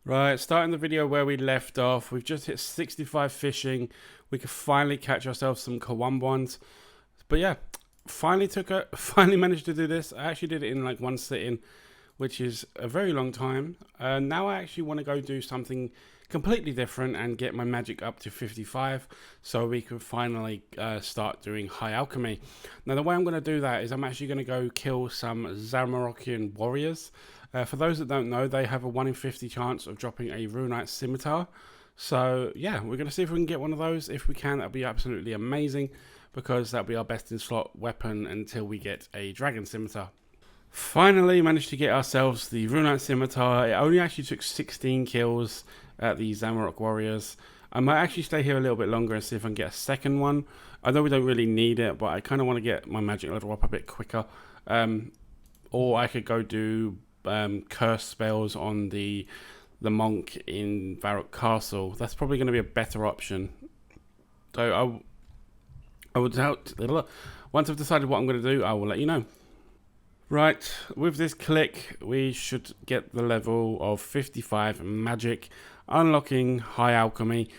Right, starting the video where we left off, we've just hit 65 fishing. We could finally catch ourselves some Kawambwans. But yeah, finally managed to do this. I actually did it in like one sitting, which is a very long time. Now I actually want to go do something completely different and get my magic up to 55 so we can finally start doing high alchemy. Now the way I'm going to do that is I'm actually going to go kill some Zamorakian warriors. For those that don't know, they have a 1 in 50 chance of dropping a Runite Scimitar. So yeah, we're going to see if we can get one of those. If we can, that'll be absolutely amazing, because that'll be our best in slot weapon until we get a Dragon Scimitar. Finally managed to get ourselves the Runite Scimitar. It only actually took 16 kills at the Zamorak Warriors. I might actually stay here a little bit longer and see if I can get a second one. I know we don't really need it, but I kind of want to get my magic level up a bit quicker. Or I could go do curse spells on the monk in Varrock Castle. That's probably going to be a better option. So I would doubt. Once I've decided what I'm going to do, I will let you know. Right, with this click, we should get the level of 55 magic, unlocking high alchemy.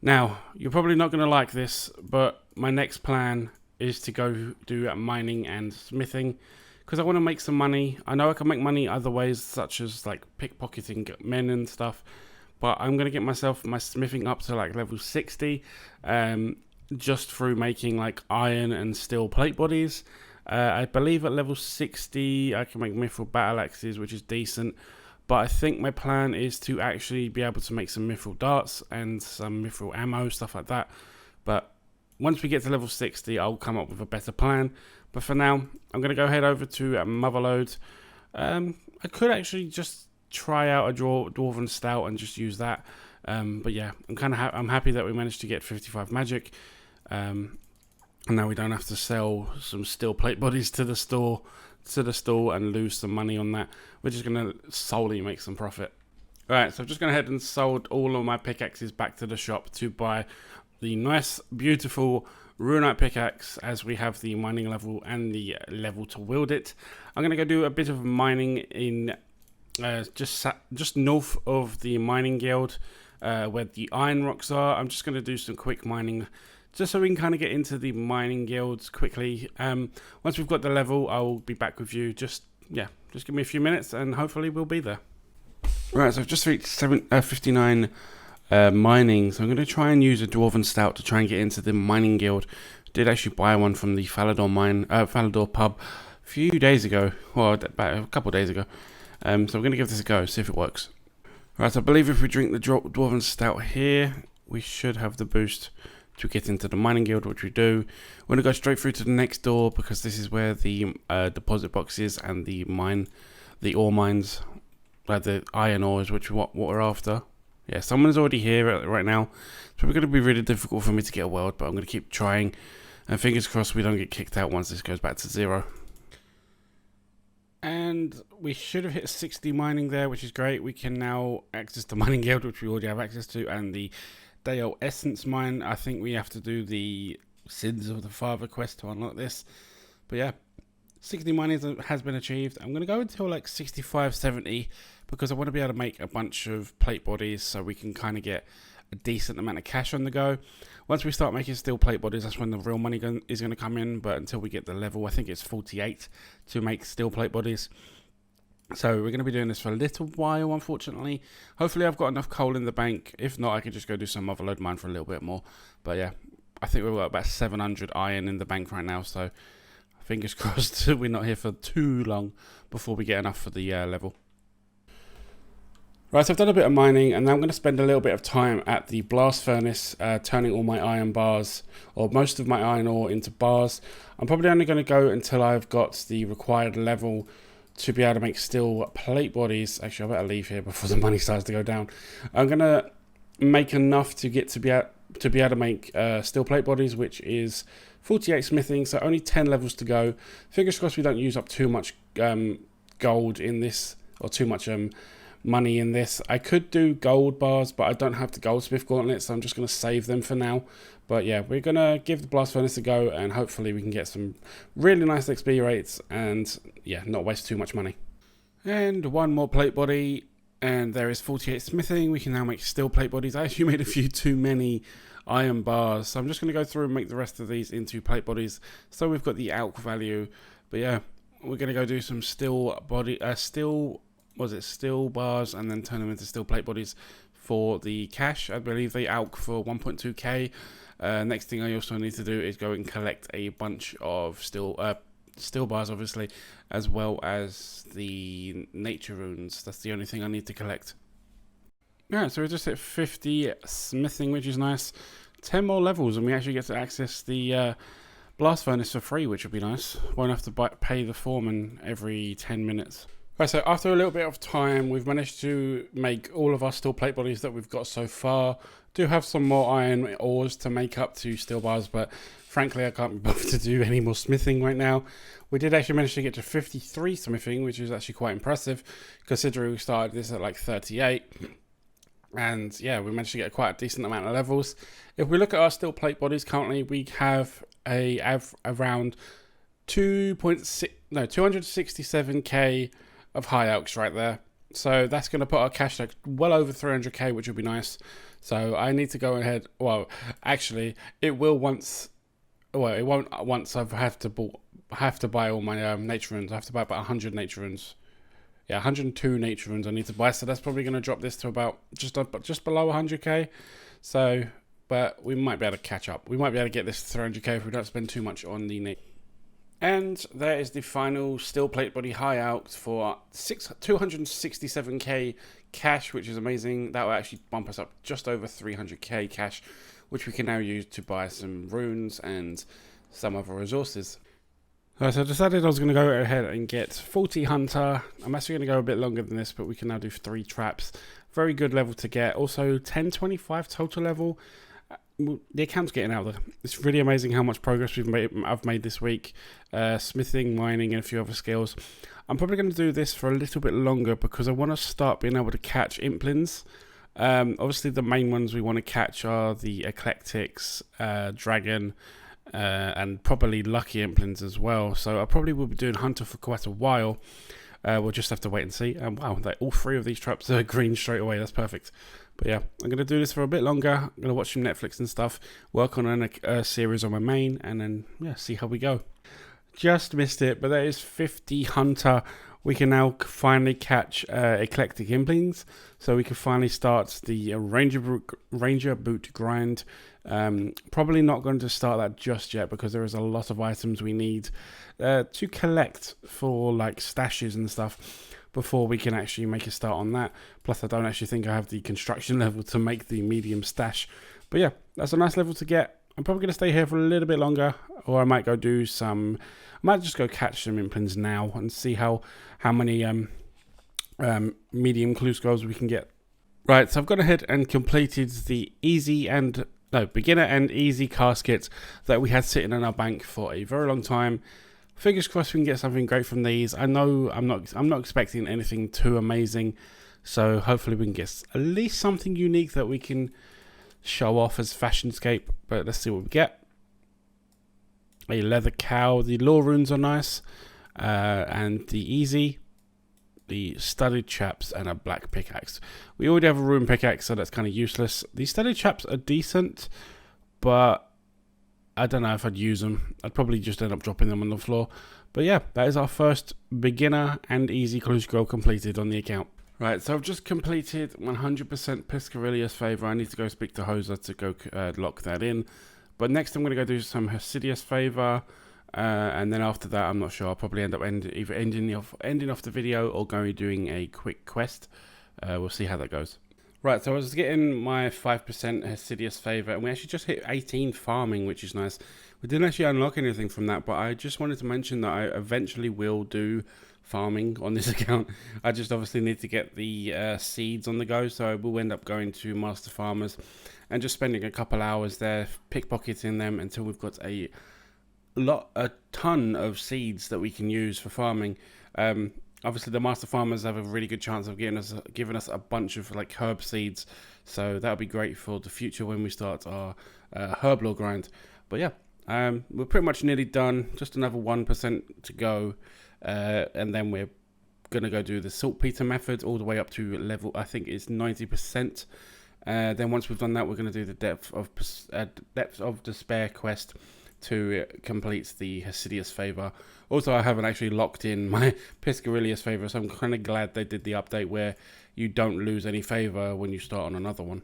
Now, you're probably not going to like this, but my next plan is to go do mining and smithing, because I want to make some money. I know I can make money other ways, such as like pickpocketing men and stuff, but I'm going to get myself my smithing up to like level 60, just through making like iron and steel plate bodies. I believe at level 60 I can make mithril battle axes, which is decent, but I think my plan is to actually be able to make some mithril darts and some mithril ammo, stuff like that. But once we get to level 60, I'll come up with a better plan. But for now, I'm going to go head over to Motherlode. I could actually just try out a Dwarven Stout and just use that. But yeah, I'm happy that we managed to get 55 magic. And now we don't have to sell some steel plate bodies to the store and lose some money on that. We're just going to solely make some profit. Alright, so I've just gone ahead and sold all of my pickaxes back to the shop to buy the nice, beautiful Runite pickaxe, as we have the mining level and the level to wield it. I'm going to go do a bit of mining in just north of the mining guild, where the iron rocks are. I'm just going to do some quick mining, just so we can kind of get into the mining guilds quickly. Once we've got the level, I'll be back with you. Just give me a few minutes and hopefully we'll be there. Right, so I've just reached 59 mining, so I'm going to try and use a Dwarven Stout to try and get into the mining guild. Did actually buy one from the Falador pub a few days ago, well, about a couple of days ago. So I'm going to give this a go, see if it works. Right, so I believe if we drink the Dwarven Stout here, we should have the boost to get into the mining guild, which we do. We're going to go straight through to the next door, because this is where the deposit box is and the ore mines, the iron ores, which is what we're after. Yeah, someone's already here right now. It's probably going to be really difficult for me to get a world, but I'm going to keep trying. And fingers crossed we don't get kicked out once this goes back to 0. And we should have hit 60 mining there, which is great. We can now access the mining guild, which we already have access to, and the Dale Essence mine. I think we have to do the Sins of the Father quest to unlock this. But yeah, 60 mining has been achieved. I'm going to go until like 65, 70, because I want to be able to make a bunch of plate bodies so we can kind of get a decent amount of cash on the go. Once we start making steel plate bodies, that's when the real money is going to come in. But until we get the level, I think it's 48 to make steel plate bodies. So we're going to be doing this for a little while, unfortunately. Hopefully I've got enough coal in the bank. If not, I can just go do some Motherlode mine for a little bit more. But yeah, I think we've got about 700 iron in the bank right now. So fingers crossed we're not here for too long before we get enough for the level. Right, so I've done a bit of mining, and now I'm going to spend a little bit of time at the blast furnace, turning all my iron bars, or most of my iron ore, into bars. I'm probably only going to go until I've got the required level to be able to make steel plate bodies. Actually, I better leave here before the money starts to go down. I'm going to make enough to get to be able to make steel plate bodies, which is 48 smithing, so only 10 levels to go. Fingers crossed we don't use up too much gold in this, or too much money in this. I could do gold bars, but I don't have the goldsmith gauntlet, so I'm just going to save them for now. But yeah, we're going to give the blast furnace a go, and hopefully we can get some really nice XP rates and yeah, not waste too much money. And one more plate body. And there is 48 smithing. We can now make steel plate bodies. I actually made a few too many iron bars, so I'm just going to go through and make the rest of these into plate bodies. So we've got the alk value, but yeah, we're going to go do some steel bars, and then turn them into steel plate bodies for the cash. I believe they alk for 1.2k. Next thing I also need to do is go and collect a bunch of steel bars, obviously, as well as the nature runes. That's the only thing I need to collect. Yeah, so we just hit 50 smithing, which is nice. 10 more levels, and we actually get to access the blast furnace for free, which would be nice. Won't have to pay the foreman every 10 minutes. Right, so after a little bit of time, we've managed to make all of our steel plate bodies that we've got so far. Do have some more iron ores to make up to steel bars, but frankly, I can't be bothered to do any more smithing right now. We did actually manage to get to 53 smithing, which is actually quite impressive, considering we started this at like 38. And yeah, we managed to get quite a decent amount of levels. If we look at our steel plate bodies currently, we have around 267k of high alks right there. So that's going to put our cash like well over 300k, which would be nice. So I need to go ahead. Well, actually, it will once. Well, it won't once I have to buy all my nature runes. I have to buy about 100 nature runes. Yeah, 102 nature runes I need to buy. So that's probably going to drop this to about just below 100k. So, but we might be able to catch up. We might be able to get this to 300k if we don't spend too much on the nature. And there is the final steel plate body high alks for 267k cash, which is amazing. That will actually bump us up just over 300k cash, which we can now use to buy some runes and some other resources. So I decided I was going to go ahead and get 40 hunter. I'm actually going to go a bit longer than this, but we can now do 3 traps. Very good level to get. Also 1025 total level. The account's getting out there. It's really amazing how much progress I've made this week. Smithing, mining, and a few other skills. I'm probably going to do this for a little bit longer because I want to start being able to catch implins. Obviously, the main ones we want to catch are the eclectics, dragon, and probably lucky implins as well. So I probably will be doing hunter for quite a while. We'll just have to wait and see. Wow, all 3 of these traps are green straight away. That's perfect. But yeah, I'm going to do this for a bit longer. I'm going to watch some Netflix and stuff, work on a series on my main, and then, yeah, see how we go. Just missed it, but that is 50 hunter. We can now finally catch eclectic implings, so we can finally start the ranger boot grind. Probably not going to start that just yet because there is a lot of items we need to collect for like stashes and stuff before we can actually make a start on that. Plus, I don't actually think I have the construction level to make the medium stash. But yeah, that's a nice level to get. I'm probably going to stay here for a little bit longer, or I might go do some. I might just go catch some implants now and see how many medium clue skulls we can get. Right, so I've gone ahead and completed the beginner and easy casket that we had sitting in our bank for a very long time. Fingers crossed we can get something great from these. I know I'm not expecting anything too amazing, so hopefully we can get at least something unique that we can show off as Fashionscape. But let's see what we get. A leather cow. The lore runes are nice, and the studded chaps and a black pickaxe. We already have a rune pickaxe, so that's kind of useless. The studded chaps are decent, but I don't know if I'd use them. I'd probably just end up dropping them on the floor. But yeah, that is our first beginner and easy clue scroll completed on the account. Right, so I've just completed 100% Piscarilius favor. I need to go speak to Hoser to go lock that in. But next I'm going to go do some Hasidius favor. And then after that, I'm not sure. I'll probably end up either ending off the video or doing a quick quest. We'll see how that goes. Right, so I was getting my 5% Hasidius favor, and we actually just hit 18 farming, which is nice. We didn't actually unlock anything from that, but I just wanted to mention that I eventually will do farming on this account. I just obviously need to get the seeds on the go, so I will end up going to Master Farmers and just spending a couple hours there, pickpocketing them until we've got a ton of seeds that we can use for farming. Obviously, the Master Farmers have a really good chance of giving us a bunch of like herb seeds, so that'll be great for the future when we start our herb lore grind. But yeah, we're pretty much nearly done. Just another 1% to go, and then we're going to go do the saltpeter method all the way up to level, I think it's 90%. Then once we've done that, we're going to do the depth of despair quest to complete the Hasidius favor. Also, I haven't actually locked in my Piscarilius favor, so I'm kind of glad they did the update where you don't lose any favor when you start on another one.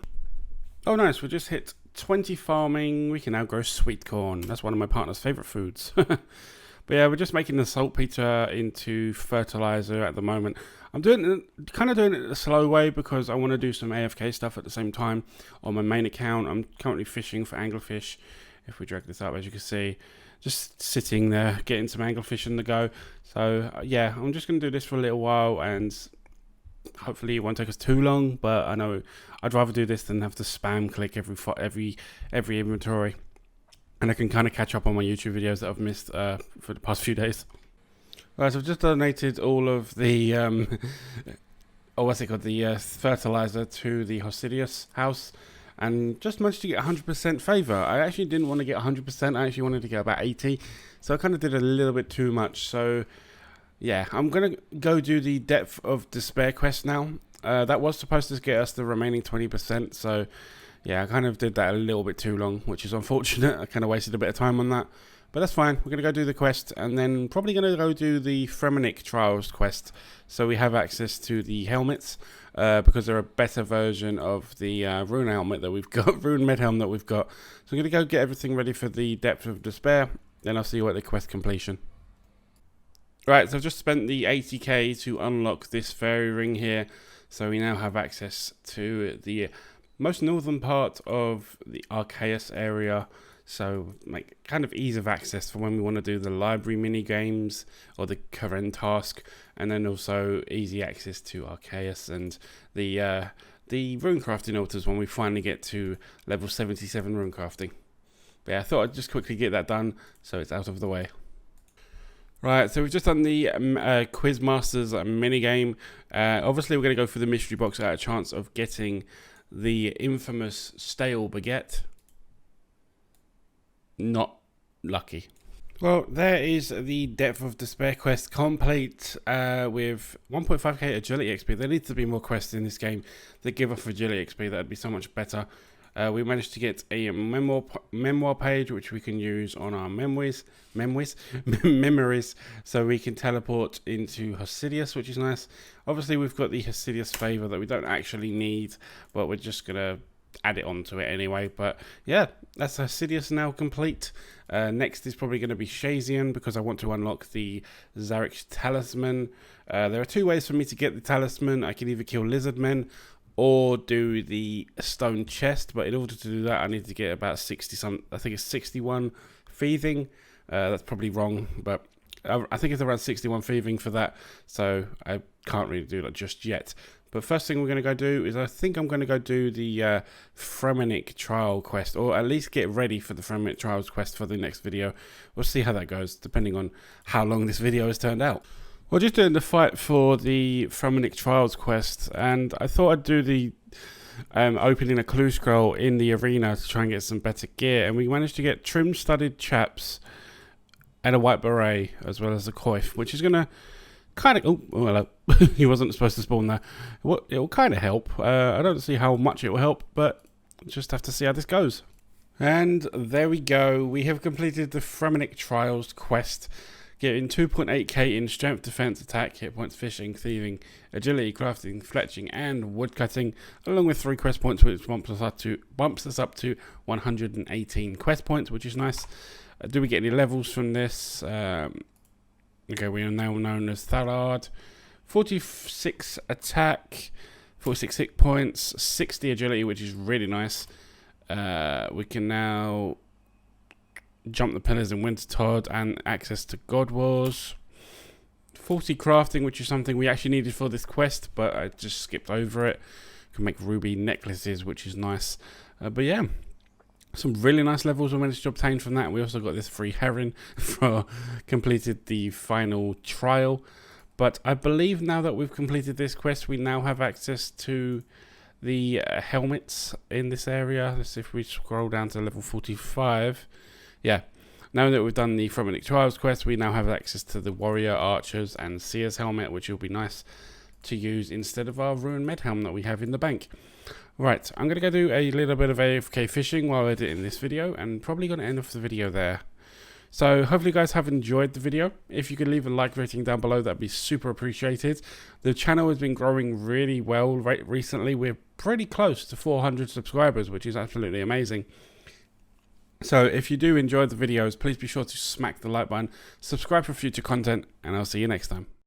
Oh nice, we just hit 20 farming. We can now grow sweet corn. That's one of my partner's favorite foods. But yeah, we're just making the saltpeter into fertilizer at the moment. I'm kind of doing it the slow way because I want to do some AFK stuff at the same time on my main account. I'm currently fishing for anglerfish. If we drag this up, as you can see, just sitting there getting some anglerfish in the go. So yeah, I'm just going to do this for a little while, and hopefully it won't take us too long. But I know I'd rather do this than have to spam click every inventory. And I can kind of catch up on my YouTube videos that I've missed for the past few days. Right, so I've just donated all of the, the fertilizer to the Hasidius house, and just managed to get 100% favor. I actually didn't want to get 100%. I actually wanted to get about 80, so I kind of did a little bit too much. So yeah, I'm gonna go do the depth of despair quest now. That was supposed to get us the remaining 20%. So yeah, I kind of did that a little bit too long, which is unfortunate. I kind of wasted a bit of time on that. But that's fine. We're going to go do the quest, and then probably going to go do the Fremennik Trials quest. So we have access to the helmets, because they're a better version of the rune helmet that we've got, rune med helmet that we've got. So I'm going to go get everything ready for the Depth of Despair. Then I'll see you at the quest completion. Right, so I've just spent the 80k to unlock this fairy ring here. So we now have access to the most northern part of the Arceus area, so like kind of ease of access for when we want to do the library mini games or the Karen task, and then also easy access to Arceus and the rune crafting altars when we finally get to level 77 rune crafting. But yeah, I thought I'd just quickly get that done so it's out of the way. Right, so we've just done the Quizmasters mini game. Obviously, we're going to go for the mystery box at a chance of getting the infamous stale baguette. Not lucky. Well, there is the Depth of Despair quest complete with 1.5k agility XP. There needs to be more quests in this game that give off agility XP. That'd be so much better. We managed to get a memoir page, which we can use on our memories, so we can teleport into Hasidius, which is nice. Obviously, we've got the Hasidius favor that we don't actually need, but we're just gonna add it onto it anyway. But yeah, that's Hasidius now complete. Next is probably going to be Shazian, because I want to unlock the Zarek talisman. There are two ways for me to get the talisman. I can either kill lizardmen or do the stone chest, but in order to do that I need to get about 61 thieving. That's probably wrong, but I think it's around 61 thieving for that, so I can't really do that just yet. But first thing we're going to go do is I think I'm going to go do the Fremennik Trial quest, or at least get ready for the Fremennik Trials quest for the next video. We'll see how that goes, depending on how long this video has turned out. We're just doing the fight for the Fremennik Trials quest, and I thought I'd do the opening a clue scroll in the arena to try and get some better gear, and we managed to get trim-studded chaps and a white beret, as well as a coif, which is going to kind of... Oh, hello. He wasn't supposed to spawn there. It will kind of help. I don't see how much it will help, but just have to see how this goes. And there we go. We have completed the Fremennik Trials quest, getting 2.8k in strength, defense, attack, hit points, fishing, thieving, agility, crafting, fletching, and woodcutting, along with 3 quest points, which bumps us up to 118 quest points, which is nice. Do we get any levels from this? Okay, we are now known as Thalard. 46 attack, 46 hit points, 60 agility, which is really nice. We can now jump the pillars in Wintertodd and access to God Wars. 40 crafting, which is something we actually needed for this quest, but I just skipped over it. Can make ruby necklaces, which is nice. But yeah, some really nice levels we managed to obtain from that. We also got this free heron for completed the final trial. But I believe now that we've completed this quest, we now have access to the helmets in this area. Let's see if we scroll down to level 45. Yeah, Now that we've done the Fremennik Trials quest, we now have access to the Warrior, Archers, and Seer's helmet, which will be nice to use instead of our Ruined Med helmet that we have in the bank. Right, I'm going to go do a little bit of AFK fishing while editing this video, and probably going to end off the video there. So hopefully you guys have enjoyed the video. If you could leave a like rating down below, that'd be super appreciated. The channel has been growing really well recently. We're pretty close to 400 subscribers, which is absolutely amazing. So if you do enjoy the videos, please be sure to smack the like button, subscribe for future content, and I'll see you next time.